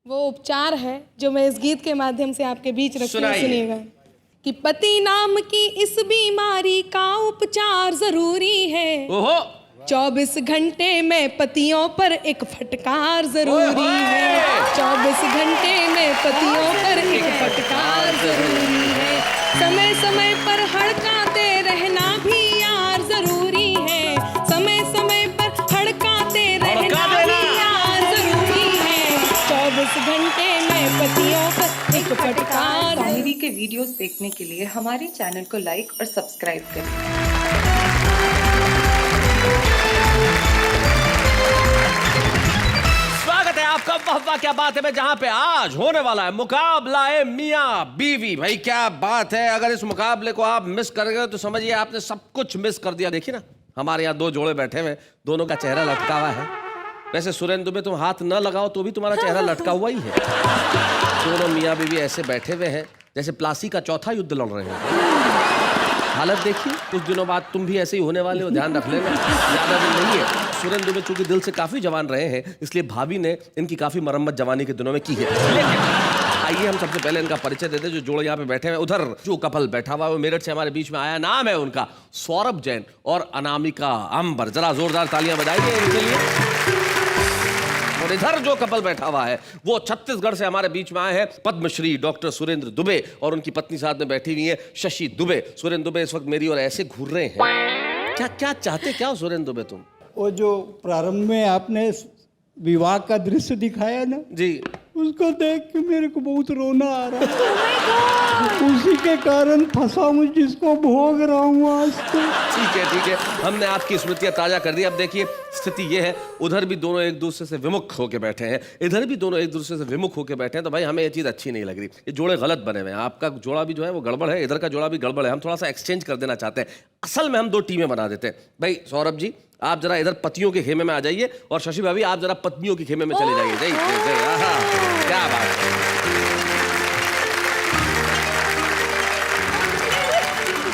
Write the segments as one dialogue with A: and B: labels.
A: वो उपचार है जो मैं इस गीत के माध्यम से आपके बीच रखती हूँ। सुनिएगा कि पति नाम की इस बीमारी का उपचार जरूरी है।
B: ओहो
A: 24 घंटे में पतियों पर एक फटकार जरूरी है। 24 घंटे में पतियों पर एक फटकार जरूरी है। समय समय पर हड़काते रहना भी यार जरूरी है। समय समय पर हड़काते रहना भी यार जरूरी है। 24 घंटे में पतियों पर एक फटकार।
C: साहिरी के वीडियोस देखने के लिए हमारे चैनल को लाइक और सब्सक्राइब करें।
B: आपका वाह क्या बात है मैं जहां पे आज होने वाला है मुकाबला है मियां बीवी। भाई क्या बात है, अगर इस मुकाबले को आप मिस कर गए तो समझिए आपने सब कुछ मिस कर दिया। देखिए ना हमारे यहाँ दो जोड़े बैठे हुए, दोनों का चेहरा लटका हुआ है। वैसे सुरेंद्र में तुम हाथ न लगाओ तो भी तुम्हारा चेहरा लटका हुआ ही है। दोनों मियां बीवी ऐसे बैठे हुए हैं जैसे प्लासी का चौथा युद्ध लड़ रहे हैं। हालत देखिए, कुछ दिनों बाद तुम भी ऐसे ही होने वाले हो, ध्यान रख लेना, ज्यादा दिन नहीं है। सुरेंद्र दुबे चूंकि दिल से काफी जवान रहे हैं इसलिए भाभी ने इनकी काफी मरम्मत जवानी के दिनों में की है। लेकिन आइए हम सबसे पहले इनका परिचय देते हैं। जो जोड़े यहाँ पे बैठे हैं, उधर जो कपल बैठा हुआ है वो मेरठ से हमारे बीच में आया। नाम है उनका सौरभ जैन और अनामिका अंबर। जरा जोरदार तालियां बजाइए इनके लिए। और इधर जो कपल बैठा हुआ है वो छत्तीसगढ़ से हमारे बीच में आए हैं पद्मश्री डॉक्टर सुरेंद्र दुबे और उनकी पत्नी साथ में बैठी हुई है शशि दुबे। सुरेंद्र दुबे इस वक्त मेरी और ऐसे घूर रहे हैं। क्या क्या चाहते क्या हो सुरेंद्र दुबे तुम?
D: वो जो प्रारंभ में आपने विवाह का दृश्य दिखाया ना
B: जी,
D: उसको देख के मेरे को बहुत रोना आ रहा है। उसी के कारण फंसा हूँ जिसको भोग रहा हूँ आज तो।
B: ठीक है हमने आपकी स्मृतियां ताजा कर दी। अब देखिए स्थिति ये है, उधर भी दोनों एक दूसरे से विमुख होकर बैठे हैं, इधर भी दोनों एक दूसरे से विमुख होकर बैठे हैं। तो भाई हमें ये चीज अच्छी नहीं लग रही। ये जोड़े गलत बने हुए हैं। आपका जोड़ा भी जो है वो गड़बड़ है, इधर का जोड़ा भी गड़बड़ है। हम थोड़ा सा एक्सचेंज कर देना चाहते हैं। असल में हम दो टीमें बना देते हैं। भाई सौरभ जी आप जरा इधर पतियों के खेमे में आ जाइए और शशि भाभी आप जरा पत्नियों के खेमे में चले जाइए। जय क्या बात है।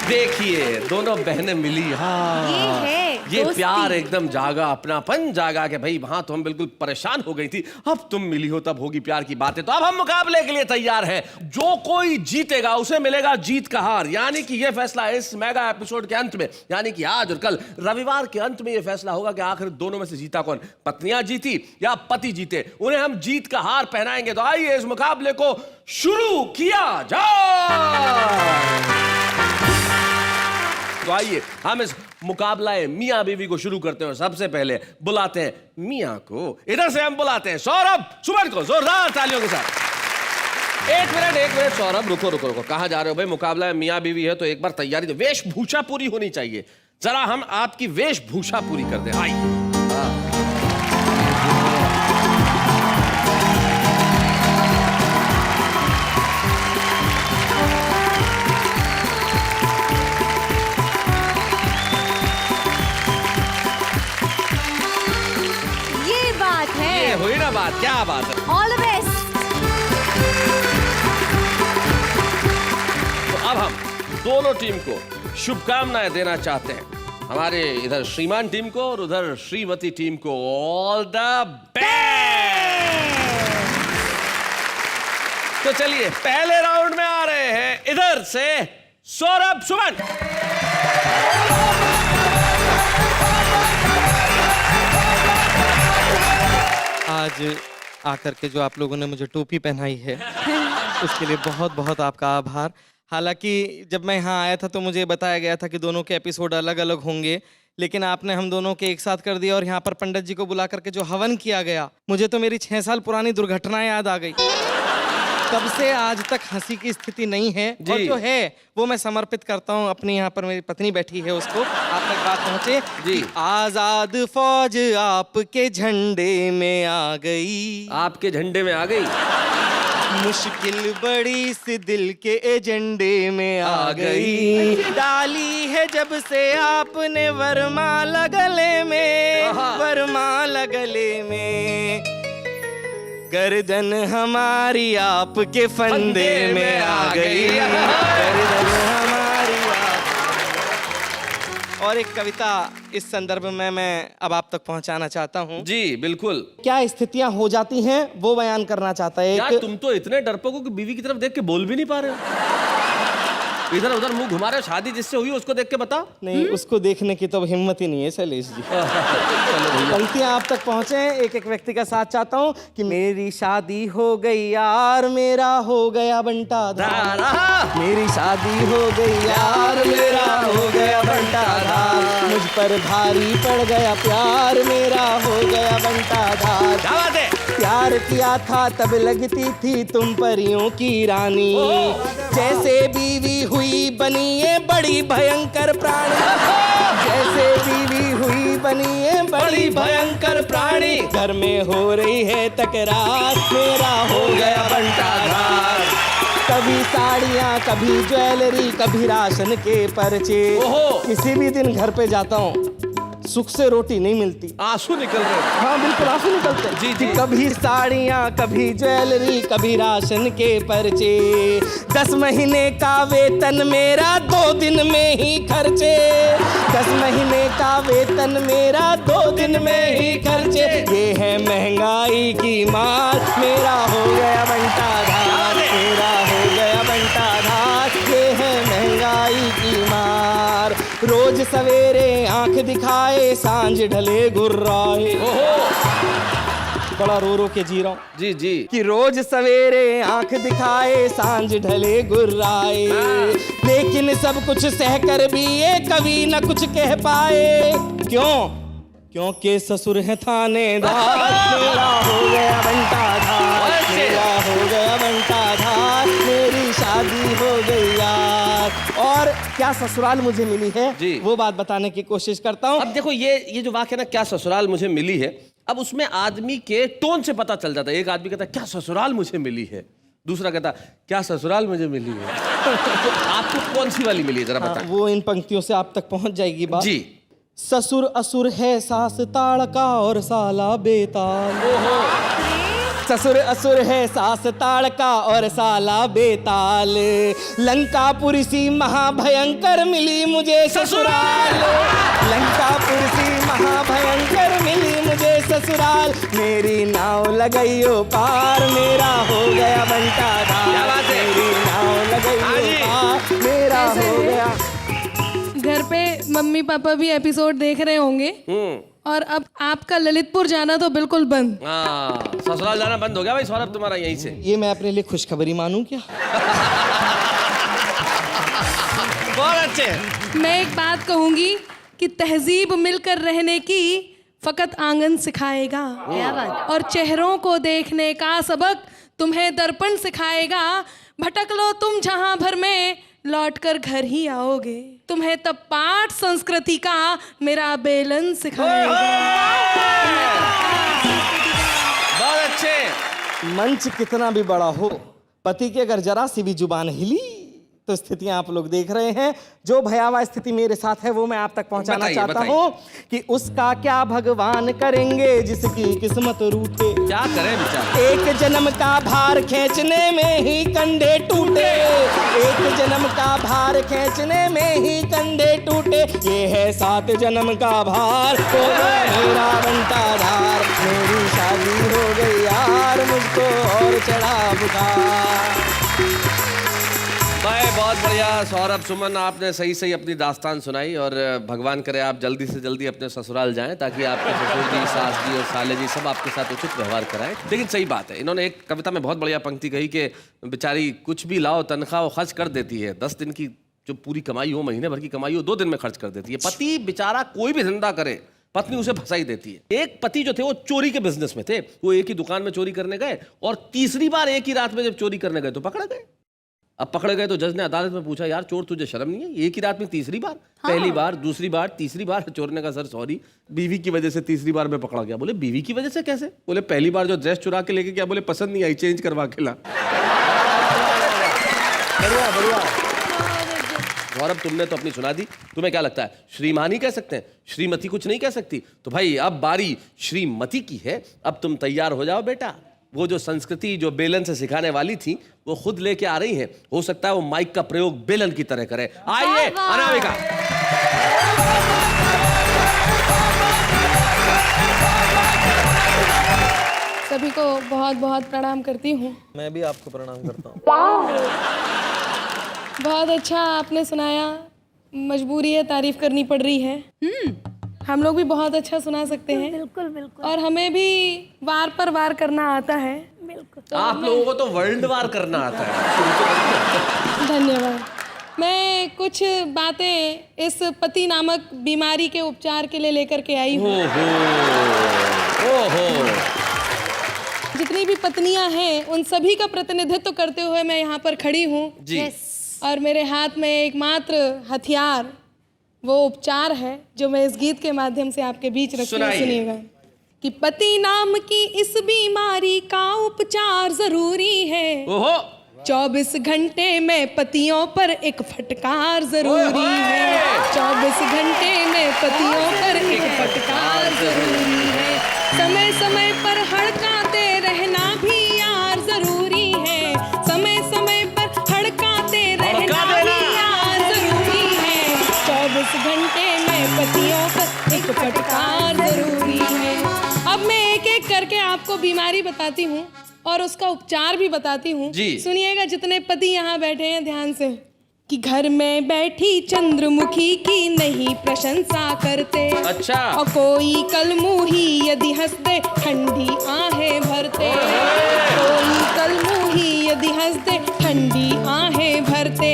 B: देखिए दोनों बहनें मिली। हाँ ये प्यार एकदम जागा, अपनापन जागा कि भाई वहां तो हम बिल्कुल परेशान हो गई थी, अब तुम मिली हो तब होगी प्यार की बातें। तो अब हम मुकाबले के लिए तैयार हैं। जो कोई जीतेगा उसे मिलेगा जीत का हार, यानी कि यह फैसला इस मेगा एपिसोड के अंत में, यानी कि आज और कल रविवार के अंत में यह फैसला होगा कि आखिर दोनों में से जीता कौन, पत्नियां जीती या पति जीते। उन्हें हम जीत का हार पहनाएंगे। तो आइए इस मुकाबले को शुरू किया जाए। तो आइए हम इस मुकाबला मियां बीवी को शुरू करते हैं। सबसे पहले बुलाते हैं मियां को। इधर से हम बुलाते हैं सौरभ सुमन को, जोरदार तालियों के साथ। एक मिनट सौरभ रुको। कहां जा रहे हो भाई? मुकाबला मियां बीवी है तो एक बार तैयारी तो वेशभूषा पूरी होनी चाहिए। जरा हम आपकी वेशभूषा पूरी कर दें। आइए हुई ना बात, क्या बात है।
E: All the best.
B: तो अब हम दोनों टीम को शुभकामनाएं देना चाहते हैं। हमारे इधर श्रीमान टीम को और उधर श्रीमती टीम को ऑल द बेस्ट। तो चलिए पहले राउंड में आ रहे हैं इधर से सौरभ सुमन।
F: आज आकर के जो आप लोगों ने मुझे टोपी पहनाई है उसके लिए बहुत बहुत आपका आभार। हालांकि जब मैं यहाँ आया था तो मुझे बताया गया था कि दोनों के एपिसोड अलग अलग होंगे, लेकिन आपने हम दोनों के एक साथ कर दिया। और यहाँ पर पंडित जी को बुला करके जो हवन किया गया, मुझे तो मेरी 6 साल पुरानी दुर्घटना याद आ गई। तब से आज तक हंसी की स्थिति नहीं है, और जो है वो मैं समर्पित करता हूँ अपनी, यहाँ पर मेरी पत्नी बैठी है उसको। आप तक बात पहुँचे जी। आजाद फौज आपके झंडे में आ गई,
B: आपके झंडे में आ गई।
F: मुश्किल बड़ी सी दिल के एजेंडे में आ गई। डाली है जब से आपने वरमाला गले में, वरमाला गले में, गर्दन हमारी आपके फंदे में आ गई, गर्दन हमारी। और एक कविता इस संदर्भ में मैं अब आप तक पहुंचाना चाहता हूं।
B: जी बिल्कुल।
F: क्या स्थितियां हो जाती हैं वो बयान करना चाहता है।
B: यार तुम तो इतने डरपोक हो कि बीवी की तरफ देख के बोल भी नहीं पा रहे हो। इधर उधर मुंह घुमा रहे हो। शादी जिससे हुई उसको देख के बता।
F: नहीं, उसको देखने की तो हिम्मत ही नहीं है शैलेश जी। पंक्तियां आप तक पहुंचे हैं। एक एक व्यक्ति का साथ चाहता हूं कि मेरी शादी हो गई यार, मेरा हो गया बंटाधार। मेरी शादी हो गई यार, मेरा हो गया बंटाधार। मुझ पर भारी पड़ गया प्यार, मेरा हो गया बंटाधार।
B: क्या बात है?
F: प्यार किया था तब लगती थी तुम परियों की रानी, जैसे बीवी हुई बनी ये बड़ी भयंकर प्राणी। जैसे बीवी हुई बनी ये बड़ी भयंकर प्राणी। घर में हो रही है तकरार, मेरा हो गया बंटाधार। कभी साड़ियाँ, कभी ज्वेलरी, कभी राशन के पर्चे। किसी भी दिन घर पे जाता हूँ, सुख से रोटी नहीं मिलती,
B: आंसू निकल रहे।
F: हाँ बिल्कुल आंसू निकलते हैं।
B: जी जी।
F: कभी साड़ियाँ, कभी ज्वेलरी, कभी राशन के पर्चे। 10 महीने का वेतन मेरा 2 दिन में ही खर्चे। 10 महीने का वेतन मेरा 2 दिन में ही खर्चे। ये है महंगाई की मार, मेरा हो गया बंटाधार। मेरा हो गया बंटाधार। ये है महंगाई की मार। रोज सवेरे आंख दिखाए, सांझ ढले गुर्राए। बड़ा रो रो के जी रहा हूं।
B: जी जी।
F: कि रोज सवेरे आंख दिखाए, सांझ ढले गुर्राए। लेकिन सब कुछ सहकर भी ये कभी न कुछ कह पाए। क्यों? क्योंकि ससुर है थानेदार। मेरा हो गया बंटाधार। मेरा हो गया बंटाधार। मेरी शादी हो गई यार। और क्या ससुराल मुझे मिली है
B: जी।
F: वो बात बताने की कोशिश करता हूँ।
B: अब देखो ये जो वाक्य ना, क्या ससुराल मुझे मिली है, अब उसमें आदमी के टोन से पता चल जाता है। एक आदमी कहता है क्या ससुराल मुझे मिली है, दूसरा कहता क्या ससुराल मुझे मिली है। तो आपको कौन सी वाली मिली है जरा बताएं।
F: वो इन पंक्तियों से आप तक पहुंच जाएगी बात।
B: जी।
F: ससुर असुर है सास ताड़का और साला बेताल। ससुर असुर है सास ताड़का और साला बेताल। लंकापुरी सी महाभयंकर मिली मुझे ससुराल। लंकापुरी सी महाभयंकर मिली मुझे ससुराल। मेरी नाव लगाइयो पार, मेरा हो गया बंटाधार। मेरी नाव लगाइयो पार, मेरा हो गया।
A: घर पे मम्मी पापा भी एपिसोड देख रहे होंगे और अब आपका ललितपुर जाना तो बिल्कुल बंद।
B: ससुराल जाना बंद हो गया भाई सौरभ तुम्हारा यहीं से।
F: ये मैं अपने लिए खुशखबरी मानूं क्या?
B: बहुत अच्छे।
A: मैं एक बात कहूंगी कि तहजीब मिलकर रहने की फकत आंगन सिखाएगा।
E: क्या बात?
A: और चेहरों को देखने का सबक तुम्हें दर्पण सिखाएगा। भटक लो तुम जहां भर में, लौटकर घर ही आओगे। तुम्हें तब पाठ संस्कृति का मेरा बेलन सिखाएगा।
B: बहुत अच्छे।
F: मंच कितना भी बड़ा हो, पति की अगर जरा सी भी जुबान हिली तो स्थितियां आप लोग देख रहे हैं। जो भयावह स्थिति मेरे साथ है वो मैं आप तक पहुंचाना चाहता हूं कि उसका क्या भगवान करेंगे जिसकी किस्मत रूठे।
B: क्या करें बेचारा।
F: एक जन्म का भार खींचने में ही कंधे टूटे। एक जन्म का भार खींचने में ही कंधे टूटे। ये है 7 जन्म का भार, हो गया मेरा बंटाधार। मेरी शादी हो गई यार, मुझको और चढ़ा बुखार।
B: भाई बहुत बढ़िया सौरभ सुमन, आपने सही सही अपनी दास्तान सुनाई। और भगवान करे आप जल्दी से जल्दी अपने ससुराल जाएं ताकि आपके ससुर जी, सास जी और साले जी सब आपके साथ उचित व्यवहार कराएं। लेकिन सही बात है, इन्होंने एक कविता में बहुत बढ़िया पंक्ति कही कि बेचारी कुछ भी लाओ तनख्वाह वो खर्च कर देती है। 10 दिन की जो पूरी कमाई हो, महीने भर की कमाई हो, 2 दिन में खर्च कर देती है। पति बेचारा कोई भी धंधा करे, पत्नी उसे फंसा ही देती है। एक पति जो थे वो चोरी के बिजनेस में थे। वो एक ही दुकान में चोरी करने गए और तीसरी बार एक ही रात में जब चोरी करने गए तो पकड़े गए। अब पकड़े गए तो जज ने अदालत में पूछा, यार चोर तुझे शर्म नहीं है? एक ही रात में तीसरी बार? हाँ। पहली बार, दूसरी बार, तीसरी बार। चोर ने कहा सर सॉरी, बीवी की वजह से तीसरी बार में पकड़ा गया। बोले बीवी की वजह से कैसे? बोले पहली बार जो ड्रेस चुरा के लेके गया, बोले पसंद नहीं आई, चेंज करवा के ला। बढ़िया बढ़िया। गौरव तुमने तो अपनी सुना दी, तुम्हें क्या लगता है श्रीमानी कह सकते हैं, श्रीमती कुछ नहीं कह सकती? तो भाई अब बारी श्रीमती की है। अब तुम तैयार हो जाओ बेटा। वो जो संस्कृति जो बेलन से सिखाने वाली थी वो खुद लेके आ रही हैं। हो सकता है वो माइक का प्रयोग बेलन की तरह करे। आइए अनामिका।
A: सभी को बहुत बहुत प्रणाम करती हूँ।
F: मैं भी आपको प्रणाम करता हूँ।
A: बहुत अच्छा आपने सुनाया। मजबूरी है, तारीफ करनी पड़ रही है। हम लोग भी बहुत अच्छा सुना सकते हैं।
E: बिल्कुल बिल्कुल
A: और हमें भी वार पर वार करना आता है।
E: बिल्कुल।
B: आप लोगों को तो वर्ल्ड वार करना आता है।
A: धन्यवाद। मैं कुछ बातें इस पति नामक बीमारी के उपचार के लिए लेकर के आई हूँ।
B: ओहो।
A: जितनी भी पत्नियां हैं उन सभी का प्रतिनिधित्व करते हुए मैं यहाँ पर खड़ी हूँ।
B: जी।
A: और मेरे हाथ में एकमात्र हथियार वो उपचार है जो मैं इस गीत के माध्यम से आपके बीच रखती हूँ।
B: सुनाइए।
A: सुनिएगा कि पति नाम की इस बीमारी का उपचार जरूरी है।
B: ओहो।
A: 24 घंटे में पतियों पर एक फटकार जरूरी है। 24 घंटे में पतियों पर एक फटकार जरूरी है। समय समय पर हड़काते रहना भी यार जरूरी है। समय समय पर हड़काते रहना भी यार जरूरी है। 24 घंटे में पतियों पर एक फटकार जरूरी है। अब मैं एक एक करके आपको बीमारी बताती हूँ और उसका उपचार भी बताती हूँ।
B: जी।
A: सुनिएगा जितने पति यहाँ बैठे हैं ध्यान से। कि घर में बैठी चंद्रमुखी की नहीं प्रशंसा करते।
B: अच्छा।
A: और कोई कलमुही यदि हंस दे ठंडी आहें भरते। कोई कलमुही यदि हंस दे ठंडी आहें भरते।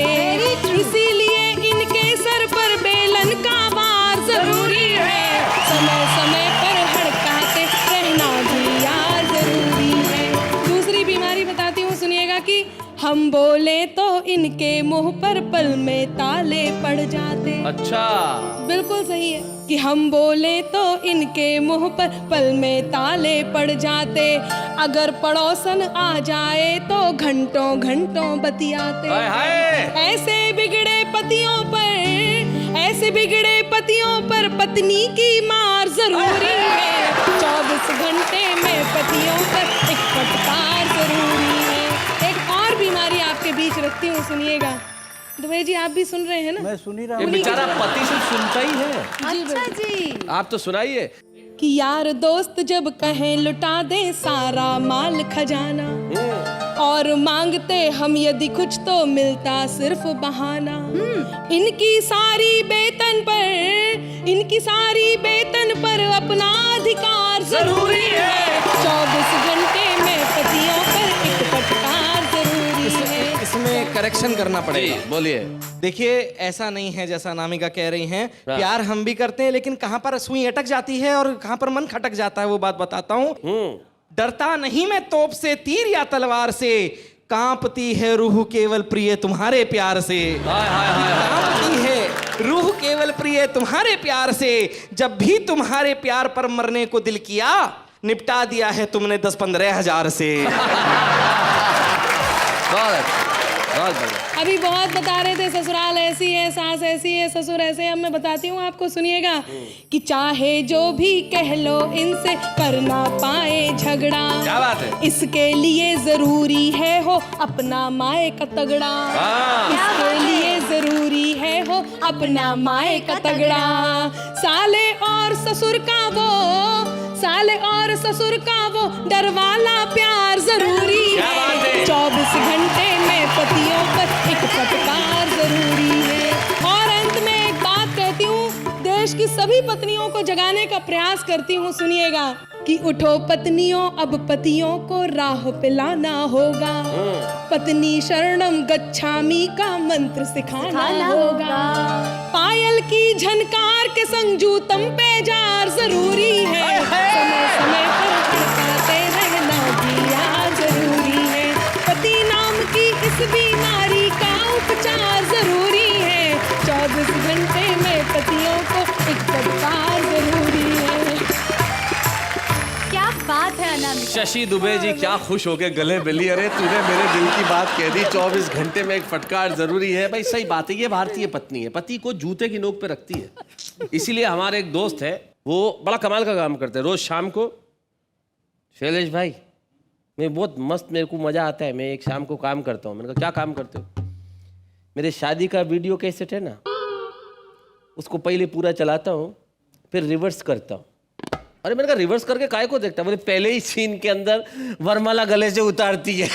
A: इसीलिए इनके सर पर बेलन का वार जरूरी है। समय समय पर हड़काते रहना भी यार जरूरी है। दूसरी बीमारी बताती हूँ, सुनिएगा कि हम बोले तो इनके मुंह पर पल में ताले पड़ जाते।
B: अच्छा।
A: बिल्कुल सही है कि हम बोले तो इनके मुंह पर पल में ताले पड़ जाते। अगर पड़ोसन आ जाए तो घंटों घंटों बतियाते।
B: हाय हाय।
A: ऐसे बिगड़े पतियों पर पत्नी की मार जरूरी है। 24 घंटे में पतियों पर एक फटकार जरूरी है। एक और बीमारी आपके बीच रखती हूँ, सुनिएगा। दुबे जी आप भी सुन रहे हैं ना?
D: मैं सुन ही रहा
B: ये
D: हूँ।
B: बेचारा पति से सुनता ही है।
E: अच्छा जी।
B: आप तो सुनाइए।
A: कि यार दोस्त जब कहें लुटा दे सारा माल खजाना। और मांगते हम यदि कुछ तो मिलता सिर्फ बहाना। इनकी सारी बेतन पर अपना अधिकार जरूरी है। 24 घंटे में पतियों पर एक फटकार जरूरी है।
F: इसमें करेक्शन करना पड़ेगा।
B: जी, बोलिए।
F: देखिए ऐसा नहीं है जैसा अनामिका कह रही हैं। प्यार हम भी करते हैं लेकिन कहाँ पर सुई अटक जाती है और कहाँ पर मन खटक जाता है वो बात बताता हूँ। डरता नहीं मैं तोप से, तीर या तलवार से, कांपती है रूह केवल प्रिय तुम्हारे प्यार से।
B: हाय हाय हाय।
F: कांपती है रूह केवल प्रिय तुम्हारे प्यार से। जब भी तुम्हारे प्यार पर मरने को दिल किया, निपटा दिया है तुमने 10-15 हजार से।
A: अभी बहुत बता रहे थे ससुराल ऐसी है, सास ऐसी है, ससुर ऐसे है। अब मैं बताती हूँ आपको, सुनिएगा कि चाहे जो भी कह लो इनसे कर ना पाए झगड़ा।
B: क्या बात है?
A: इसके लिए जरूरी है हो अपना माए का तगड़ा। इसके लिए जरूरी है हो अपना माए का तगड़ा। साले और ससुर का वो डर वाला प्यार जरूरी है। 24 घंटे में पतियों पर एक फटकार जरूरी है। और अंत में एक बात कहती हूँ, देश की सभी पत्नियों को जगाने का प्रयास करती हूँ, सुनिएगा कि उठो पत्नियों, अब पतियों को राह पे लाना होगा। पत्नी शरणम गच्छामि का मंत्र सिखाना होगा। पायल की झनकार के संग जूतम पे जार जरूरी है। समय समय पर हड़काते रहना भी यार जरूरी है। पति नाम की इस बीमारी का उपचार जरूरी है। 24 घंटे में पतियों को एक फटकार जरूरी है।
E: क्या बात है अनामिका।
B: शशि दुबे जी क्या खुश हो गए, गले मिली। अरे तूने मेरे दिल की बात कह दी। 24 घंटे में एक फटकार जरूरी है। भाई सही बात है, ये भारतीय पत्नी है, पति को जूते की नोक पे रखती है। इसीलिए हमारे एक दोस्त है, वो बड़ा कमाल का काम करते हैं। रोज शाम को, शैलेश भाई मैं बहुत मस्त, मेरे को मजा आता है, मैं एक शाम को काम करता हूँ। मैंने कहा क्या काम करते हो? मेरे शादी का वीडियो कैसेट है ना, उसको पहले पूरा चलाता हूँ, फिर रिवर्स करता हूँ अरे मैंने कहा रिवर्स करके काय को देखता है? बोले पहले ही सीन के अंदर वरमाला गले से उतारती है।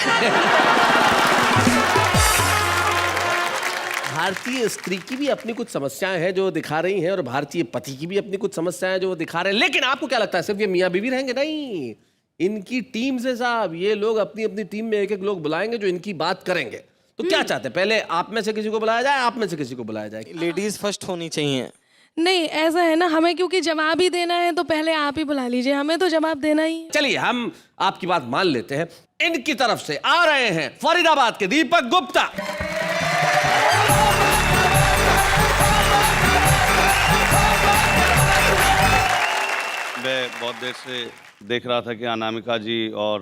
B: भारतीय स्त्री की भी अपनी कुछ समस्याएं हैं जो दिखा रही हैं, और भारतीय पति की भी अपनी कुछ समस्याएं जो दिखा रहे हैं। लेकिन आपको क्या लगता है सिर्फ ये मियां बीवी रहेंगे? नहीं, इनकी टीम से साहब, ये लोग अपनी अपनी टीम में एक एक लोग बुलाएंगे जो इनकी बात करेंगे। तो क्या चाहते हैं, पहले आप में से किसी को बुलाया जाए, आप में से किसी को बुलाया जाए?
F: लेडीज फर्स्ट होनी चाहिए।
A: नहीं, ऐसा है ना, हमें क्योंकि जवाब ही देना है तो पहले आप ही बुला लीजिए, हमें तो जवाब देना ही है।
B: चलिए हम आपकी बात मान लेते हैं। इनकी तरफ से आ रहे हैं फरीदाबाद के दीपक गुप्ता।
G: मैं बहुत देर से देख रहा था कि अनामिका जी और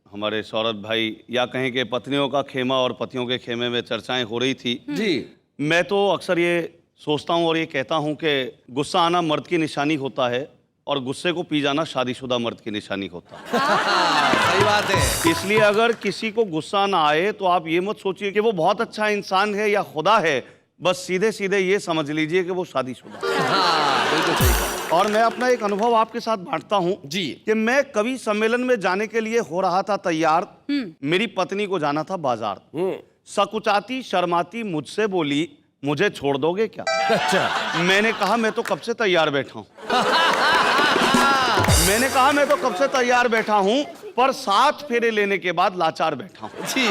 G: हमारे सौरभ भाई, या कहें कि पत्नियों का खेमा और पतियों के खेमे में चर्चाएं हो रही थी
B: जी।
G: मैं तो अक्सर ये सोचता हूं और ये कहता हूं कि गुस्सा आना मर्द की निशानी होता है और गुस्से को पी जाना शादीशुदा मर्द की निशानी होता है।
B: सही बात है।
G: इसलिए अगर किसी को गुस्सा ना आए तो आप ये मत सोचिए कि वो बहुत अच्छा इंसान है या खुदा है, बस सीधे सीधे ये समझ लीजिए कि वो शादीशुदा है।
B: हाँ, बिल्कुल सही कहा।
G: और मैं अपना एक अनुभव आपके साथ बांटता हूं
B: जी।
G: कि मैं कवि सम्मेलन में जाने के लिए हो रहा था तैयार। मेरी पत्नी को जाना था बाजार। सकुचाती शर्माती मुझसे बोली, मुझे छोड़ दोगे क्या?
B: अच्छा।
G: मैंने कहा मैं तो कब से तैयार बैठा हूं। मैंने कहा मैं तो कब से तैयार बैठा हूं, पर 7 फेरे लेने के बाद लाचार बैठा हूं।
B: जी।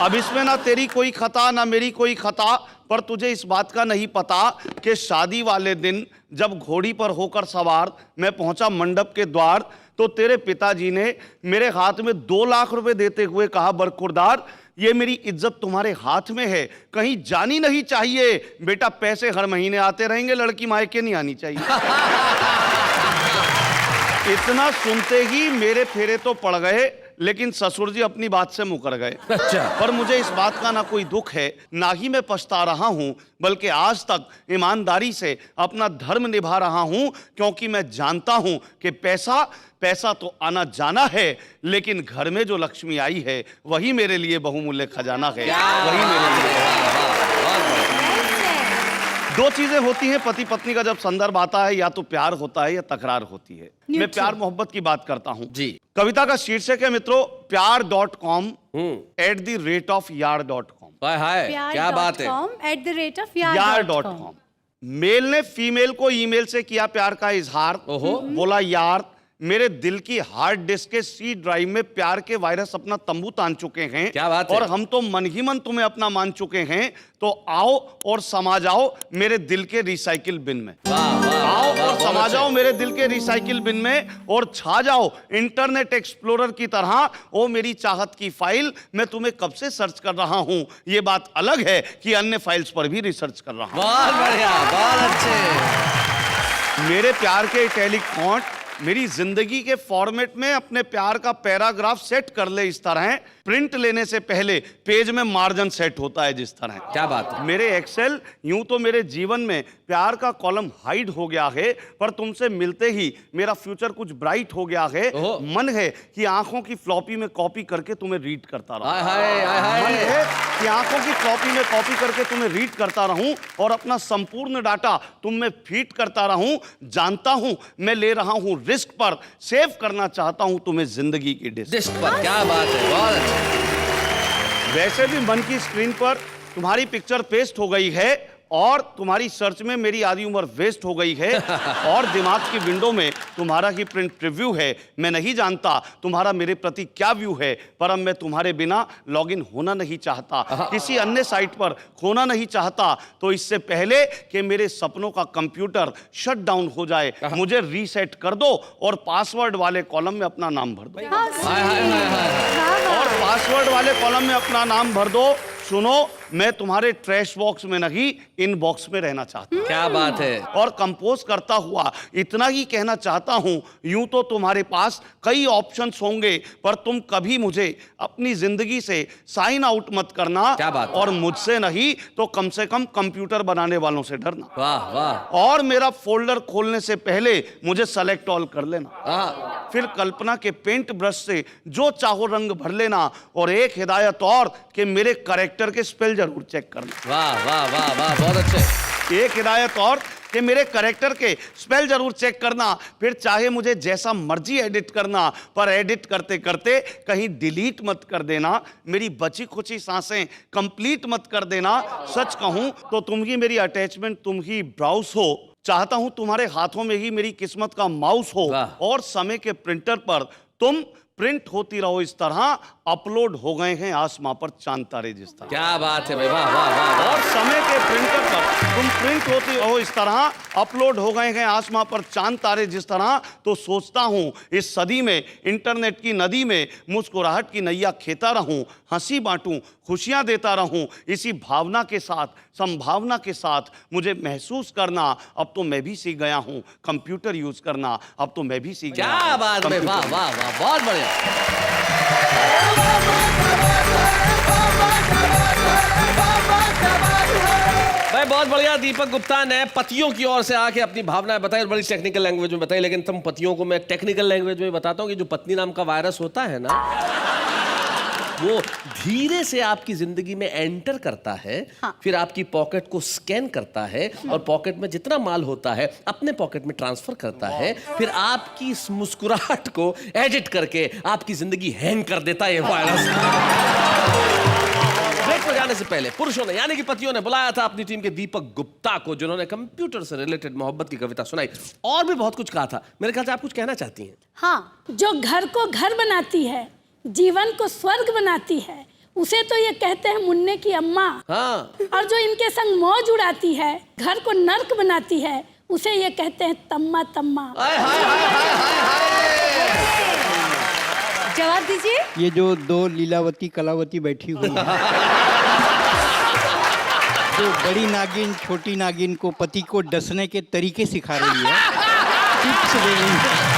G: अब इसमें ना तेरी कोई खता ना मेरी कोई खता, पर तुझे इस बात का नहीं पता कि शादी वाले दिन जब घोड़ी पर होकर सवार मैं पहुंचा मंडप के द्वार, तो तेरे पिताजी ने मेरे हाथ में 2 लाख रुपए देते हुए कहा, बरखुरदार ये मेरी इज्जत तुम्हारे हाथ में है, कहीं जानी नहीं चाहिए। बेटा पैसे हर महीने आते रहेंगे, लड़की मायके नहीं आनी चाहिए। इतना सुनते ही मेरे फेरे तो पड़ गए, लेकिन ससुर जी अपनी बात से मुकर गए।
B: अच्छा।
G: पर मुझे इस बात का ना कोई दुख है, ना ही मैं पछता रहा हूं, बल्कि आज तक ईमानदारी से अपना धर्म निभा रहा हूं, क्योंकि मैं जानता हूं कि पैसा तो आना जाना है, लेकिन घर में जो लक्ष्मी आई है वही मेरे लिए बहुमूल्य खजाना है। वही मेरे लिए। 2 चीजें होती हैं पति पत्नी का जब संदर्भ आता है, या तो प्यार होता है या तकरार होती है। मैं प्यार मोहब्बत की बात करता हूं
B: जी।
G: कविता का शीर्षक है मित्रों प्यार.com @yar.com।
B: हाय हाय, क्या बात है।
G: यार.com। मेल ने फीमेल को ईमेल से किया प्यार का इजहार। बोला, यार मेरे दिल की हार्ड डिस्क के सी ड्राइव में प्यार के वायरस अपना तंबू तान चुके हैं।
B: क्या बात है।
G: और हम तो मन ही मन तुम्हें अपना मान चुके हैं, तो आओ और समा जाओ मेरे दिल के रिसाइकिल बिन में। आओ और समा जाओ मेरे दिल के रिसाइकिल बिन में, और छा जाओ इंटरनेट एक्सप्लोरर की तरह। ओ मेरी चाहत की फाइल, मैं तुम्हें कब से सर्च कर रहा हूं। ये बात अलग है कि अन्य फाइल्स पर भी रिसर्च कर रहा हूं।
B: बहुत बढ़िया, बहुत अच्छे।
G: मेरे प्यार के इटैलिक फॉन्ट मेरी जिंदगी के फॉर्मेट में अपने प्यार का पैराग्राफ सेट कर ले इस तरह। प्रिंट लेने से पहले पेज में मार्जिन सेट होता है जिस तरह।
B: क्या बात है।
G: मेरे एक्सेल यूं तो मेरे जीवन में प्यार का कॉलम हाइड हो गया है, पर तुमसे मिलते ही मेरा फ्यूचर कुछ ब्राइट हो गया है। मन है कि आंखों की फ्लॉपी में कॉपी करके तुम्हें रीड करता रहूं। मन है कि आंखों की फ्लॉपी में कॉपी करके तुम्हें रीड करता रहूं और अपना संपूर्ण डाटा तुम में फीड करता रहूं। जानता हूं मैं ले रहा हूं रिस्क, पर सेव करना चाहता हूं तुम्हें जिंदगी की डिस्क
B: पर। क्या बात है, बहुत अच्छा।
G: वैसे भी मन की स्क्रीन पर तुम्हारी पिक्चर पेस्ट हो गई है, और तुम्हारी सर्च में मेरी आधी उम्र वेस्ट हो गई है, और दिमाग की विंडो में तुम्हारा ही प्रिंट प्रीव्यू है। मैं नहीं जानता तुम्हारा मेरे प्रति क्या व्यू है, पर अब मैं तुम्हारे बिना लॉगिन होना नहीं चाहता, किसी अन्य साइट पर खोना नहीं चाहता। तो इससे पहले कि मेरे सपनों का कंप्यूटर शट डाउन हो जाए, मुझे रीसेट कर दो और पासवर्ड वाले कॉलम में अपना नाम भर दो। और पासवर्ड वाले कॉलम में अपना नाम भर दो। सुनो, मैं तुम्हारे ट्रैश बॉक्स में नहीं, इन बॉक्स में रहना चाहता हूं।
B: क्या बात है।
G: और कंपोज करता हुआ इतना ही कहना चाहता हूं, यूं तो तुम्हारे पास कई ऑप्शंस होंगे, पर तुम कभी मुझे अपनी जिंदगी से साइन आउट मत करना।
B: क्या बात है।
G: और मुझसे नहीं तो कम से कम कंप्यूटर बनाने वालों से डरना।
B: वाह वाह।
G: और मेरा फोल्डर खोलने से पहले मुझे सेलेक्ट ऑल कर लेना। फिर कल्पना के पेंट ब्रश से जो चाहो रंग भर लेना। और एक हिदायत और कि मेरे कैरेक्टर के स्पेल जरूर चेक करना।
B: वाह वाह वाह वाह, बहुत अच्छे।
G: एक हिदायत और कि मेरे कैरेक्टर के स्पेल जरूर चेक करना, फिर चाहे मुझे जैसा मर्जी एडिट करना, पर एडिट करते करते कहीं डिलीट मत कर देना, मेरी बची खुची सांसें कंप्लीट मत कर देना। सच कहूं तो तुम ही मेरी अटैचमेंट, तुम ही ब्राउस हो। चाहता हूं तुम्हारे हाथों में ही मेरी किस्मत का माउस हो और समय के प्रिंटर पर तुम प्रिंट होती रहो इस तरह। अपलोड हो गए हैं आसमां पर चांद तारे जिस तरह।
B: क्या बात है भाई, वाह वाह वाह।
G: और समय के प्रिंटर पर तुम प्रिंट होती रहो इस तरह, अपलोड हो गए हैं आसमां पर चांद तारे जिस तरह। तो सोचता हूं इस सदी में इंटरनेट की नदी में मुस्कुराहट की नैया खेता रहूं, हंसी बांटूं, खुशियां देता रहूं। इसी भावना के साथ, संभावना के साथ मुझे महसूस करना, अब तो मैं भी सीख गया हूं कंप्यूटर यूज करना। अब तो मैं भी सीख गया हूं।
B: क्या बात है, वाह वाह वाह, बहुत बढ़िया। भाई बहुत बढ़िया। दीपक गुप्ता ने पतियों की ओर से आके अपनी भावनाएं बताई और बड़ी टेक्निकल लैंग्वेज में बताई, लेकिन तुम पतियों को मैं टेक्निकल लैंग्वेज में बताता हूँ कि जो पत्नी नाम का वायरस होता है ना, वो धीरे से आपकी जिंदगी में एंटर करता है। हाँ। फिर आपकी पॉकेट को स्कैन करता है और पॉकेट में जितना माल होता है अपने पॉकेट में ट्रांसफर करता है। फिर आपकी इस मुस्कुराहट को एडिट करके आपकी जिंदगी हैंग कर देता है ये वायरस। ब्रेक पर जाने से पहले पुरुषों ने यानी कि पतियों ने बुलाया था अपनी टीम के दीपक गुप्ता को, जिन्होंने कंप्यूटर से रिलेटेड मोहब्बत की कविता सुनाई और भी बहुत कुछ कहा था। मेरे ख्याल से आप कुछ कहना चाहती हैं।
H: हाँ, जो घर को घर बनाती है, जीवन को स्वर्ग बनाती है, उसे तो ये कहते हैं मुन्ने की अम्मा।
B: हाँ।
H: और जो इनके संग मौज उड़ाती है, घर को नर्क बनाती है, उसे ये कहते हैं तम्मा तम्मा।
E: जवाब दीजिए।
D: ये जो दो लीलावती कलावती बैठी हुई है, जो बड़ी नागिन छोटी नागिन को पति को डसने के तरीके सिखा रही है, टिप्स दे रही है।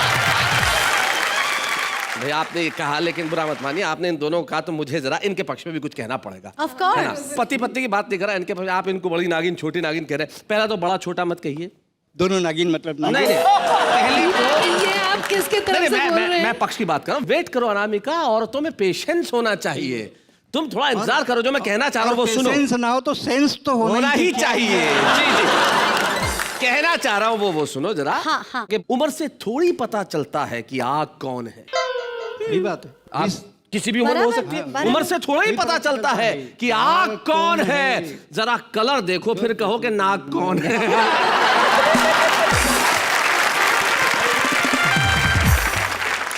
B: भाई आपने ये कहा, लेकिन बुरा मत मानिए, आपने इन दोनों का, तो मुझे जरा इनके पक्ष में भी कुछ कहना पड़ेगा।
E: Of course।
B: पति पत्नी की बात नहीं कर रहा, इनके पक्ष आप इनको बड़ी नागिन छोटी नागिन कह रहे हैं। पहला तो बड़ा छोटा मत कहिए।
D: दोनों नागिन मतलब
B: नहीं नहीं, पहली
A: ये आप किसके तरफ से बोल रहे हैं?
B: मैं पक्ष की बात कर रहा हूँ। वेट करो अनामिका, औरतों में पेशेंस होना चाहिए। तुम थोड़ा इंतजार करो, जो मैं कहना चाह रहा हूँ वो सुनो।
D: सेंस ना हो तो सेंस तो
B: होना ही चाहिए। जी जी, कहना चाह रहा हूँ वो सुनो जरा।
E: हाँ, हाँ।
B: कि उम्र से थोड़ी पता चलता है कि आग कौन है।
D: सही बात है।
B: आप किसी भी उम्र में हो सकती है। उम्र से थोड़ा ही पता चलता है कि आग कौन है। जरा कलर देखो फिर कहो कि नाग कौन है।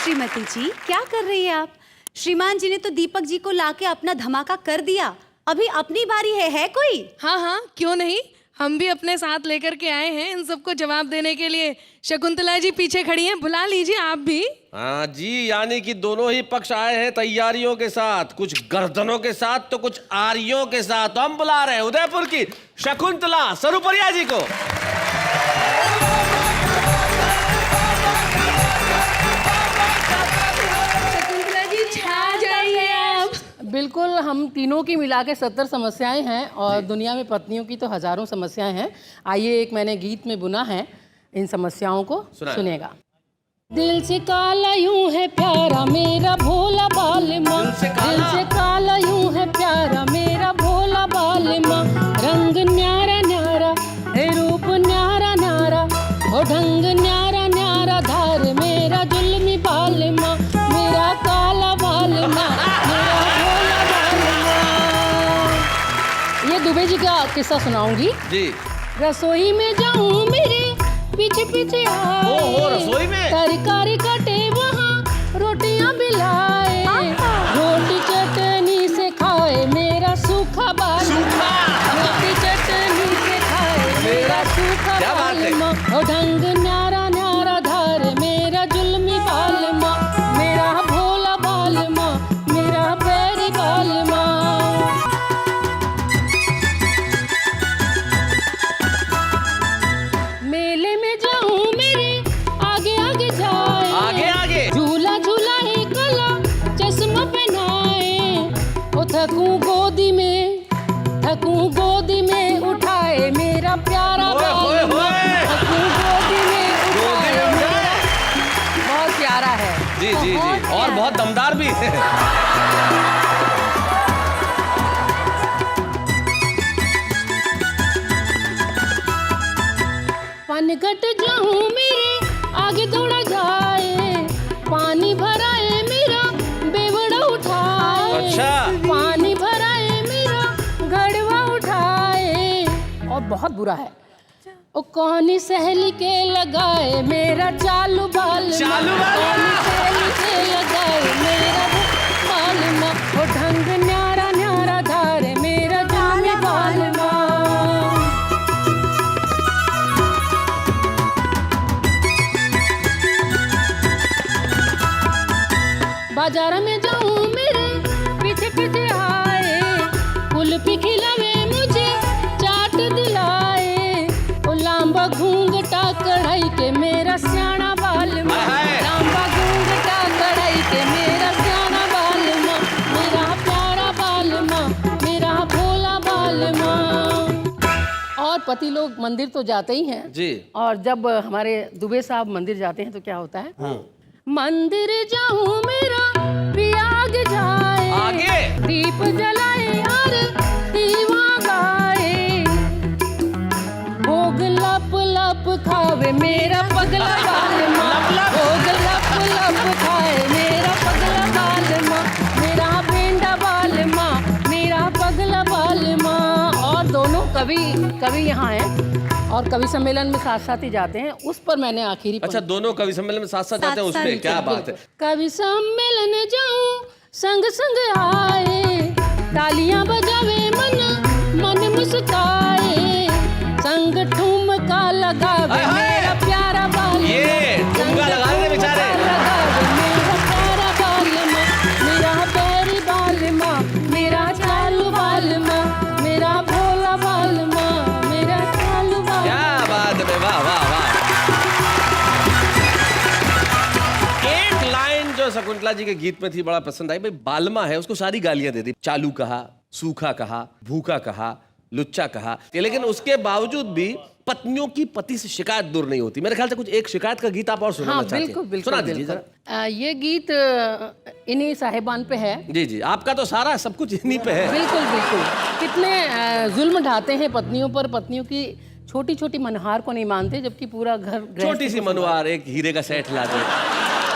E: श्रीमती जी, क्या कर रही हैं आप? श्रीमान जी ने तो दीपक जी को लाके अपना धमाका कर दिया, अभी अपनी बारी है कोई?
A: हाँ हाँ, क्यों नहीं, हम भी अपने साथ लेकर के आए हैं इन सबको जवाब देने के लिए। शकुंतला जी पीछे खड़ी हैं, बुला लीजिए आप भी।
B: हाँ जी, यानी कि दोनों ही पक्ष आए हैं तैयारियों के साथ, कुछ गर्दनों के साथ तो कुछ आरियों के साथ। तो हम बुला रहे हैं उदयपुर की शकुंतला सरुपरिया जी को।
A: शकुंतला जी छा जाइए आप।
I: बिल्कुल, हम तीनों की मिला के 70 समस्याएं हैं और दुनिया में पत्नियों की तो हजारों समस्याएं हैं। आइए, एक मैंने गीत में बुना है, इन समस्याओं को सुनेगा। दिल से काला यूं है प्यारा मेरा भोला बालमा, दिल से काला यूं है प्यारा मेरा भोला बालमा, रंग न्यारा न्यारा है रूप न्यारा न्यारा, ओ ढंग न्यारा न्यारा धार मेरा जुल्मी बालमा, मेरा काला बालमा, मेरा भोला बालमा। ये दुबे जी का किस्सा सुनाऊंगी
B: जी।
I: रसोई में जाऊं मेरे पीछे पीछे आए,
B: रसोई में
I: तरकारी कटे वहाँ रोटियां बिलाए, रोटी चटनी से खाए मेरा सूखा बालमा, रोटी चटनी से खाए मेरा सूखा बालमा, ओ ढंग न्यारा न्यारा धार मेरा जुल्मी बालमा, मेरा भोला बालमा, मेरा पैरी बालमा। मेले में जाऊं मेरे आगे आगे जाए,
B: आगे आगे
I: झूला झूला है कला चश्मा पहनाए, ओ थकूं गोदी में उठाए मेरा प्यारा बालमा, थकूं गोदी में उठाए मेरा, बहुत प्यारा है।
B: जी जी जी, और बहुत दमदार भी है।
I: बहुत बुरा है। ओ कौनी सहेली के लगाए मेरा चालू बाल,
B: चालू बाल।
I: कौनी सहेली के लगाए मेरा बाल माँ, ओ ढंग न्यारा न्यारा धारे मेरा जाने बाल माँ। बाजार में जाऊं मेरे पीछे पीछे आए, कुल्फी खिलावे मुझे चाट दिलाए, ओ लांबा घूंघटा कढ़ाई के मेरा स्याना बाल माँ, लांबा घूंघटा कढ़ाई के मेरा स्याना बाल माँ, मेरा प्यारा बाल माँ, मेरा भोला बाल माँ। और पति लोग मंदिर तो जाते ही हैं
B: जी।
I: और जब हमारे दुबे साहब मंदिर जाते हैं तो क्या होता है, मंदिर जाऊं मेरा पियाग जाए,
B: आगे
I: दीप जलाए और दीवा गाए, भोग लप लप खावे मेरा पगला बाल माँ, भोग लप लप खाए मेरा पगला बाल माँ, मेरा पेंडा बाल माँ, मेरा पगला बाल माँ। और दोनों कवि यहाँ हैं और कवि सम्मेलन में साथ साथ ही जाते हैं, उस पर मैंने आखिरी
B: अच्छा, दोनों कवि सम्मेलन में साथ साथ जाते हैं उसमें, क्या बात है।
I: कवि सम्मेलन जाऊं संग संग आए, तालियां बजावे मन मन मुस्काए, संग ठुमका लगावे मेरा प्यारा बाल,
B: ये ठुमका लगा रहे बेचारे,
I: मेरा प्यारा बाल माँ, मेरा पैरी बाल माँ, मेरा चालू बाल माँ, मेरा भोला बाल माँ, मेरा चालू बाल।
B: क्या बात है, वाह वाह वाह। एक लाइन जो शकुंतला जी के गीत में थी बड़ा पसंद आई, भाई बालमा है उसको सारी गालियां दे दी, चालू कहा, सूखा कहा, भूखा कहा, लुच्चा कहा, लेकिन उसके बावजूद भी पत्नियों की पति से शिकायत दूर नहीं होती। मेरे ख्याल से कुछ एक शिकायत का गीत आप और सुनाना
I: हाँ,
B: चाहते
I: बिल्कुल
B: हैं।
I: बिल्कुल
B: सुना दीजिए
I: बिल्कुल।
B: जरा।
I: ये गीत इन्हीं साहिबान पे है।
B: जी जी, आपका तो सारा सब कुछ इन्हीं पे है।
I: बिल्कुल बिल्कुल। कितने जुल्म ढाते हैं पत्नियों पर, पत्नियों की छोटी छोटी मनहार को नहीं मानते, जबकि पूरा घर
B: छोटी सी मनवार एक हीरे का सेट ला दे,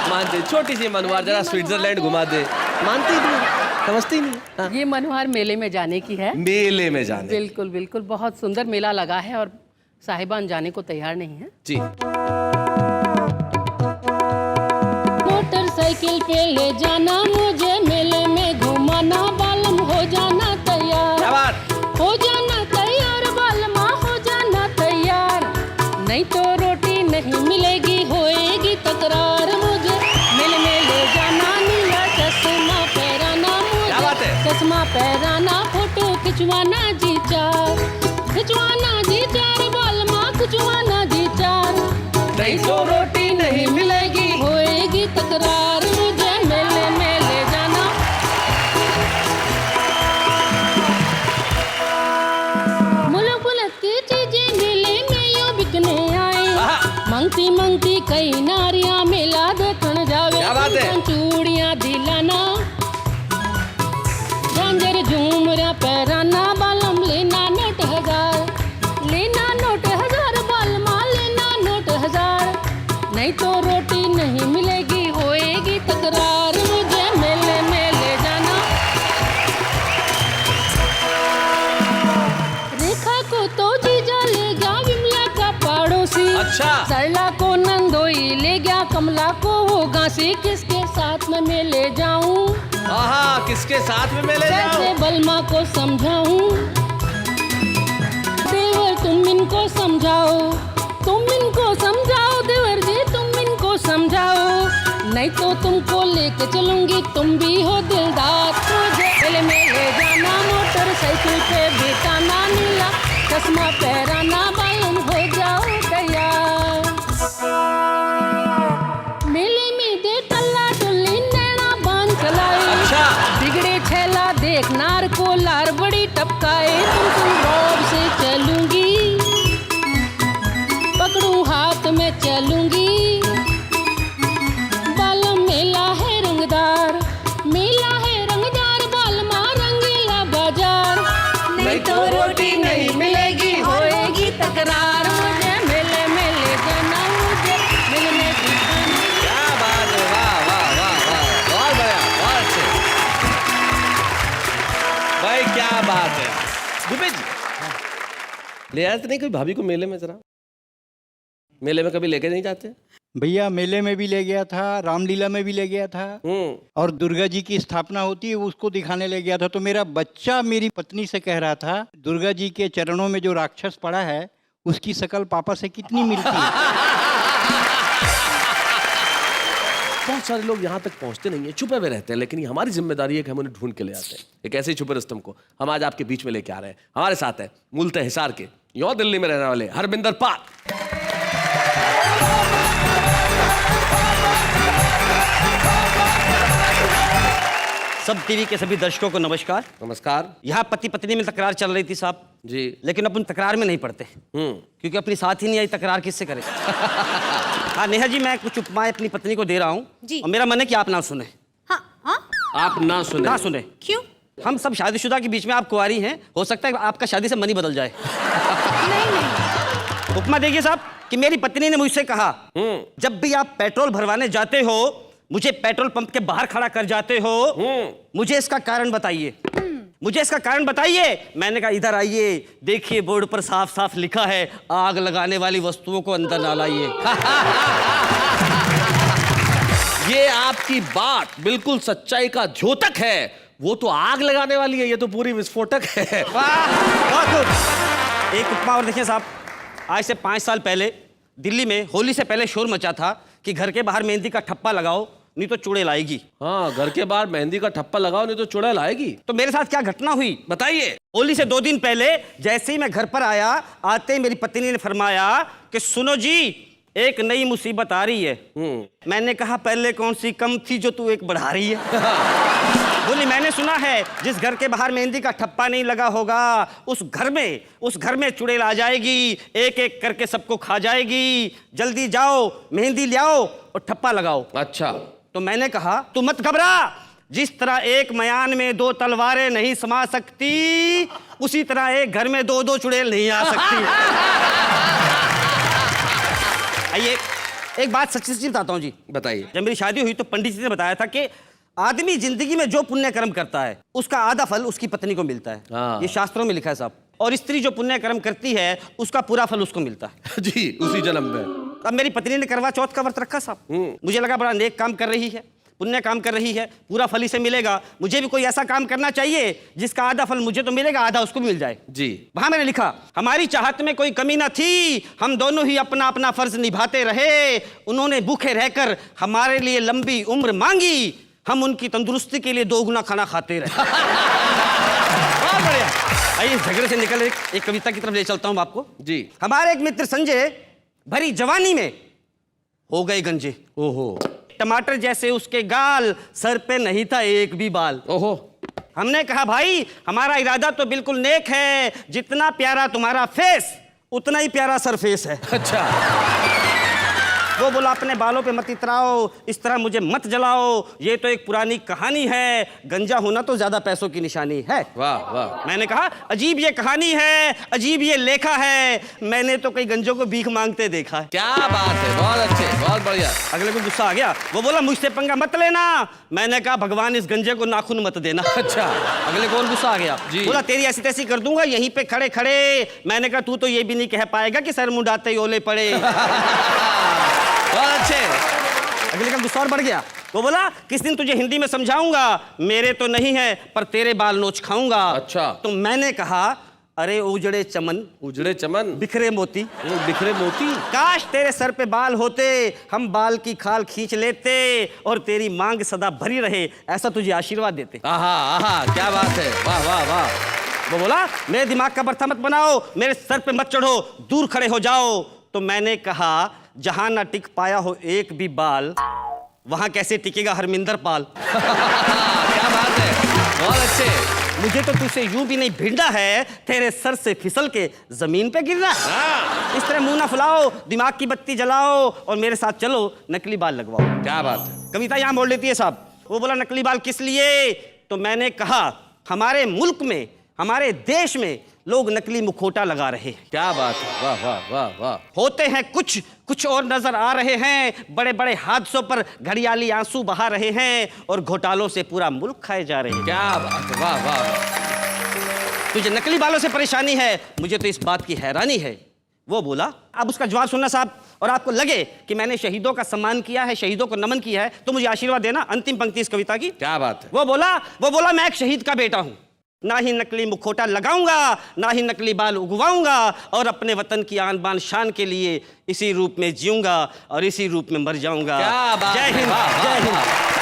B: मानते, छोटी सी मनवार जरा स्विट्जरलैंड घुमा दे, मानती ही नहीं, समझती नहीं। हाँ।
I: ये मनोहर मेले में जाने की है।
B: मेले में जाने।
I: बिल्कुल बिल्कुल, बहुत सुंदर मेला लगा है और साहिबान जाने को तैयार नहीं है।
B: जी।
I: मोटरसाइकिल पे ले जाना मुझे, मेले में घुमाना, बालम हो जाना तैयार,
B: क्या बात?
I: हो जाना तैयार बालमा, हो जाना तैयार, नहीं तो रोटी नहीं मिलेगी, होएगी तकरार, मुझे मेले में ले जाना, नीला चश्मा पहराना, मुझे चश्मा पहराना, फोटो खिंचवाना जी चार, खिंचवाना जी चार बालमा, खिंचवाना जी चार, नहीं तो रोटी नहीं मिलेगी, होएगी तकरार, मुझे मेले में ले जाना। मुल्क मुल्क की चीजें मेले में यूं बिकने आई, मंगती मंगती कई नारियां मेला देखने जावे, चूड़ियां दिलाना, झांझर झूमरा पहराना, बालम लेना नोट 1000, लेना नोट 1000 बालमा, लेना नोट 1000, नहीं तो रोटी नहीं मिलेगी, होएगी तकरार, मुझे मेले में ले जाना। रेखा को तो जीजा ले गया विमला का पड़ोसी,
B: अच्छा।
I: सरला को नंदोई ले गया, कमला को वो घासी, किसके साथ में मैं ले जाऊं,
B: आहा, किसके साथ में मैं ले जाऊं?
I: कैसे बलमा को समझाऊं, देवर तुम इनको समझाओ, तुम इनको समझाओ, देवर जी तुम इनको समझाओ, नहीं तो तुमको लेके चलूंगी, तुम भी हो दिलदार, मुझे मेले में ले जाना, मोटरसाइकिल पे बिठाना, नीला चश्मा पहराना, बालम हो जाओ तैयार, मेले में दे टल्ला टुल्ली नैना बांध चलाए,
B: अच्छा।
I: बिगड़े छेला देख नार को लार बड़ी टपकाए, तुम रौब से चलूंगी, पकड़ू हाथ में चलूंगी, बालम मेला है रंगदार, मेला है रंगदार, बालमा रंगीला बाजार, नहीं तो रोटी नहीं मिलेगी, होएगी तकरार, मुझे मेले में ले जाना, मुझे मेले में दिखाना।
B: क्या बात है, वाह वाह वाह वाह, बहुत बढ़िया, बहुत अच्छे भाई, क्या बात है। दुबे जी, ले आए थे नहीं कोई भाभी को मेले में? जरा मेले में कभी लेके नहीं जाते?
D: भैया मेले में भी ले गया था, रामलीला में भी ले गया था, और दुर्गा जी की स्थापना होती है उसको दिखाने ले गया था। तो मेरा बच्चा मेरी पत्नी से कह रहा था, दुर्गा जी के चरणों में जो राक्षस पड़ा है उसकी शकल पापा से कितनी मिलती है।
B: बहुत सारे लोग यहाँ तक पहुँचते नहीं है, छुपे हुए रहते हैं, लेकिन ये हमारी जिम्मेदारी है कि हम उन्हें ढूंढ के ले आते हैं। एक ऐसे ही छुपे रुस्तम को हम आज आपके बीच में लेके आ रहे हैं। हमारे साथ है मूलतः हिसार के, यूं दिल्ली में रहने वाले हरमिंदर पाल।
J: सब टीवी के सभी दर्शकों को नमस्कार।
B: नमस्कार।
J: यहाँ पति पत्नी में तकरार चल रही थी साहब
B: जी,
J: लेकिन अपन तकरार में नहीं पड़ते क्योंकि अपनी साथ ही नहीं आई, तकरार किससे करें। हाँ नेहा जी, मैं कुछ उपमाएं अपनी पत्नी को दे रहा हूँ और मेरा मन है कि आप ना सुने।
E: हाँ हाँ
B: आप ना सुने?
J: ना सुने।
E: क्यों?
J: हम सब शादीशुदा के बीच में आप कुंवारी हैं, हो सकता है आपका शादी से मन ही बदल जाए।
E: नहीं नहीं।
J: उपमा देखिए साहब कि मेरी पत्नी ने मुझसे कहा, जब भी आप पेट्रोल भरवाने जाते हो मुझे पेट्रोल पंप के बाहर खड़ा कर जाते हो, मुझे इसका कारण बताइए, मुझे इसका कारण बताइए। मैंने कहा इधर आइए, देखिए बोर्ड पर साफ साफ लिखा है आग लगाने वाली वस्तुओं को अंदर ना लाइए।
B: ये आपकी बात बिल्कुल सच्चाई का द्योतक है। वो तो आग लगाने वाली है, ये तो पूरी विस्फोटक है।
J: बहुत खूब। एक उपमा और देखिए साहब, आज से 5 साल पहले दिल्ली में होली से पहले शोर मचा था कि घर के बाहर मेहंदी का ठप्पा लगाओ नहीं तो चुड़ैल आएगी।
B: हाँ, घर के बाहर मेहंदी का ठप्पा लगाओ नहीं तो चुड़ैल आएगी।
J: तो मेरे साथ क्या घटना हुई
B: बताइए।
J: होली से 2 दिन पहले जैसे ही मैं घर पर आया, आते ही मेरी पत्नी ने फरमाया कि सुनो जी एक नई मुसीबत आ रही है। मैंने कहा पहले कौन सी कम थी जो तू एक बढ़ा रही है। बोली मैंने सुना है जिस घर के बाहर मेहंदी का ठप्पा नहीं लगा होगा उस घर में चुड़ैल आ जाएगी, एक एक करके सबको खा जाएगी। जल्दी जाओ मेहंदी ले आओ और ठप्पा लगाओ।
B: अच्छा।
J: तो मैंने कहा तू मत घबरा, जिस तरह एक मयान में 2 तलवारें नहीं समा सकती उसी तरह एक घर में 2-2 चुड़ैल नहीं आ सकती। आइए एक बात सच्ची सच्ची बताता हूँ जी।
B: बताइए।
J: जब मेरी शादी हुई तो पंडित जी ने बताया था कि आदमी जिंदगी में जो पुण्य कर्म करता है उसका आधा फल उसकी पत्नी को मिलता है।
B: हाँ।
J: ये शास्त्रों में लिखा है साहब। और स्त्री जो पुण्य कर्म करती है उसका पूरा फल उसको मिलता है।
B: जी, उसी जन्म में।
J: अब मेरी पत्नी ने करवा चौथ का व्रत रखा साहब। मुझे लगा बड़ा नेक काम कर रही है, पुण्य काम कर रही है, पूरा फल इसे मिलेगा। मुझे भी कोई ऐसा काम करना चाहिए जिसका आधा फल मुझे तो मिलेगा, आधा उसको भी मिल जाए।
B: जी।
J: वहां मैंने लिखा हमारी चाहत में कोई कमी न थी, हम दोनों ही अपना अपना फर्ज निभाते रहे। उन्होंने भूखे रहकर हमारे लिए लंबी उम्र मांगी, हम उनकी तंदुरुस्ती के लिए 2 गुना खाना खाते रहे। बहुत बढ़िया। आइए झगड़े से निकल एक कविता की तरफ ले चलता हूं आपको।
B: जी।
J: हमारे एक मित्र संजय भरी जवानी में हो गए गंजे।
B: ओहो।
J: टमाटर जैसे उसके गाल, सर पे नहीं था एक भी बाल।
B: ओहो।
J: हमने कहा भाई हमारा इरादा तो बिल्कुल नेक है, जितना प्यारा तुम्हारा फेस उतना ही प्यारा सरफेस है।
B: अच्छा।
J: वो बोला अपने बालों पे मत इतराओ, इस तरह मुझे मत जलाओ, ये तो एक पुरानी कहानी है, गंजा होना तो ज्यादा पैसों की निशानी है।
B: वाह वाह।
J: मैंने कहा अजीब ये कहानी है, अजीब ये लेखा है, मैंने तो कई गंजों को भीख मांगते देखा है।
B: क्या बात है, बहुत अच्छे, बहुत बढ़िया।
J: अगले को गुस्सा आ गया, वो बोला मुझसे पंगा मत लेना। मैंने कहा भगवान इस गंजे को नाखून मत देना।
B: अच्छा।
J: अगले को और गुस्सा आ गया, बोला तेरी ऐसी तैसी कर दूंगा यहीं पे खड़े खड़े। मैंने कहा तू तो ये भी नहीं कह पाएगा कि सर मुंडाते ही ओले पड़े।
B: बहुत अच्छे।
J: अगले का गुस्सा और बढ़ गया, वो बोला किस दिन तुझे हिंदी में समझाऊंगा, मेरे तो नहीं है पर तेरे बाल नोच खाऊंगा।
B: अच्छा।
J: तो मैंने कहा अरे उजड़े चमन,
B: उजड़े चमन,
J: बिखरे मोती,
B: बिखरे मोती,
J: काश तेरे सर पे बाल होते, हम बाल की खाल खींच लेते और तेरी मांग सदा भरी रहे, ऐसा तुझे आशीर्वाद देते।
B: आहा आहा, क्या बात है, वाह वाह वाह।
J: वो बोला मेरे दिमाग का बर्था मत बनाओ, मेरे सर पे मत चढ़ो, दूर खड़े हो जाओ। तो मैंने कहा जहां ना टिक पाया हो एक भी बाल, वहां कैसे टिकेगा हरमिंदर पाल।
B: क्या बात है, बहुत अच्छे।
J: मुझे तो तुझसे यूं भी नहीं भिड़ना है, तेरे सर से फिसल के जमीन पे गिरना है। इस तरह मुंह ना फुलाओ, दिमाग की बत्ती जलाओ और मेरे साथ चलो नकली बाल लगवाओ।
B: क्या बात है।
J: कविता यहां मोड़ लेती है साहब। वो बोला नकली बाल किस लिए, तो मैंने कहा हमारे मुल्क में, हमारे देश में लोग नकली मुखौटा लगा रहे हैं।
B: क्या बात है, वाह वाह वाह वाह।
J: होते हैं कुछ और नजर आ रहे हैं, बड़े बड़े हादसों पर घड़ियाली आंसू बहा रहे हैं और घोटालों से पूरा मुल्क खाए जा रहे हैं।
B: क्या बात है, वाह वाह।
J: तुझे नकली बालों से परेशानी है, मुझे तो इस बात की हैरानी है। वो बोला, अब उसका जवाब सुनना साहब, और आपको लगे कि मैंने शहीदों का सम्मान किया है, शहीदों को नमन किया है, तो मुझे आशीर्वाद देना। अंतिम पंक्ति इस कविता की।
B: क्या बात है?
J: वो बोला मैं एक शहीद का बेटा हूं, ना ही नकली मुखौटा लगाऊंगा, ना ही नकली बाल उगवाऊंगा, और अपने वतन की आन बान शान के लिए इसी रूप में जीऊंगा और इसी रूप में मर जाऊंगा।
B: क्या बात
J: जय
B: है,
J: हिंद,
B: वाह,
J: जय
B: वाह,
J: हिंद।
B: वाह।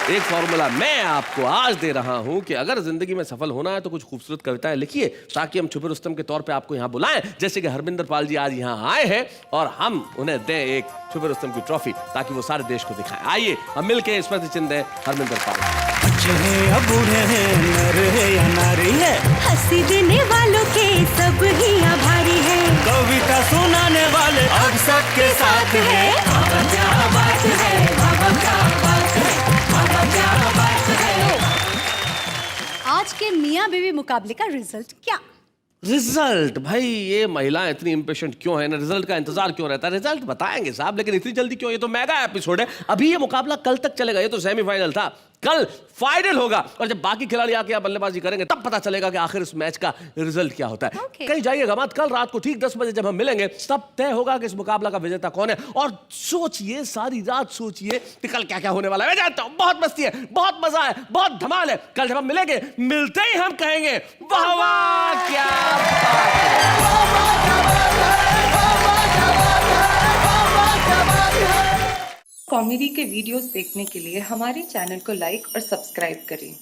B: एक फॉर्मूला मैं आपको आज दे रहा हूं कि अगर जिंदगी में सफल होना है तो कुछ खूबसूरत कविताएं लिखिए, ताकि हम छुपे रुस्तम के तौर पे आपको यहां बुलाएं, जैसे कि हरमिंदर पाल जी आज यहां आए हैं और हम उन्हें दें एक छुपे रुस्तम की ट्रॉफी, ताकि वो सारे देश को दिखाएं। आइए हम मिलके स्मृति चिन्ह दें हरमिंदर पाल।
K: बच्चे हैं या बूढ़े हैं, नर है या नारी है,
E: हंसी देने वालों के सब ही आभारी है,
K: कविता सुनाने वाले अब सबके साथ है। बाबा क्या बात है, बाबा क्या बात है, बाबा क्या बात है।
E: आज के मियाँ बीवी मुकाबले का रिजल्ट क्या?
B: रिजल्ट भाई, ये महिलाएं इतनी इम्पेशेंट क्यों है ना, रिजल्ट का इंतजार क्यों रहता है? रिजल्ट बताएंगे साहब, लेकिन इतनी जल्दी क्यों? ये तो मेगा एपिसोड है, अभी ये मुकाबला कल तक चलेगा। ये तो सेमीफाइनल था, कल फाइनल होगा, और जब बाकी खिलाड़ी आके यहाँ बल्लेबाजी करेंगे तब पता चलेगा कि आखिर इस मैच का रिजल्ट क्या होता है। कहीं जाइएगा मत, कल रात को ठीक 10 बजे जब हम मिलेंगे तब तय होगा कि इस मुकाबला का विजेता कौन है। और सोचिए, सारी रात सोचिए कि कल क्या क्या होने वाला है। मैं जानता हूं बहुत मस्ती है, बहुत मजा है, बहुत धमाल है। कल जब हम मिलेंगे, मिलते ही हम कहेंगे वाह वाह क्या
C: कॉमेडी के वीडियोस देखने के लिए हमारे चैनल को लाइक और सब्सक्राइब करें।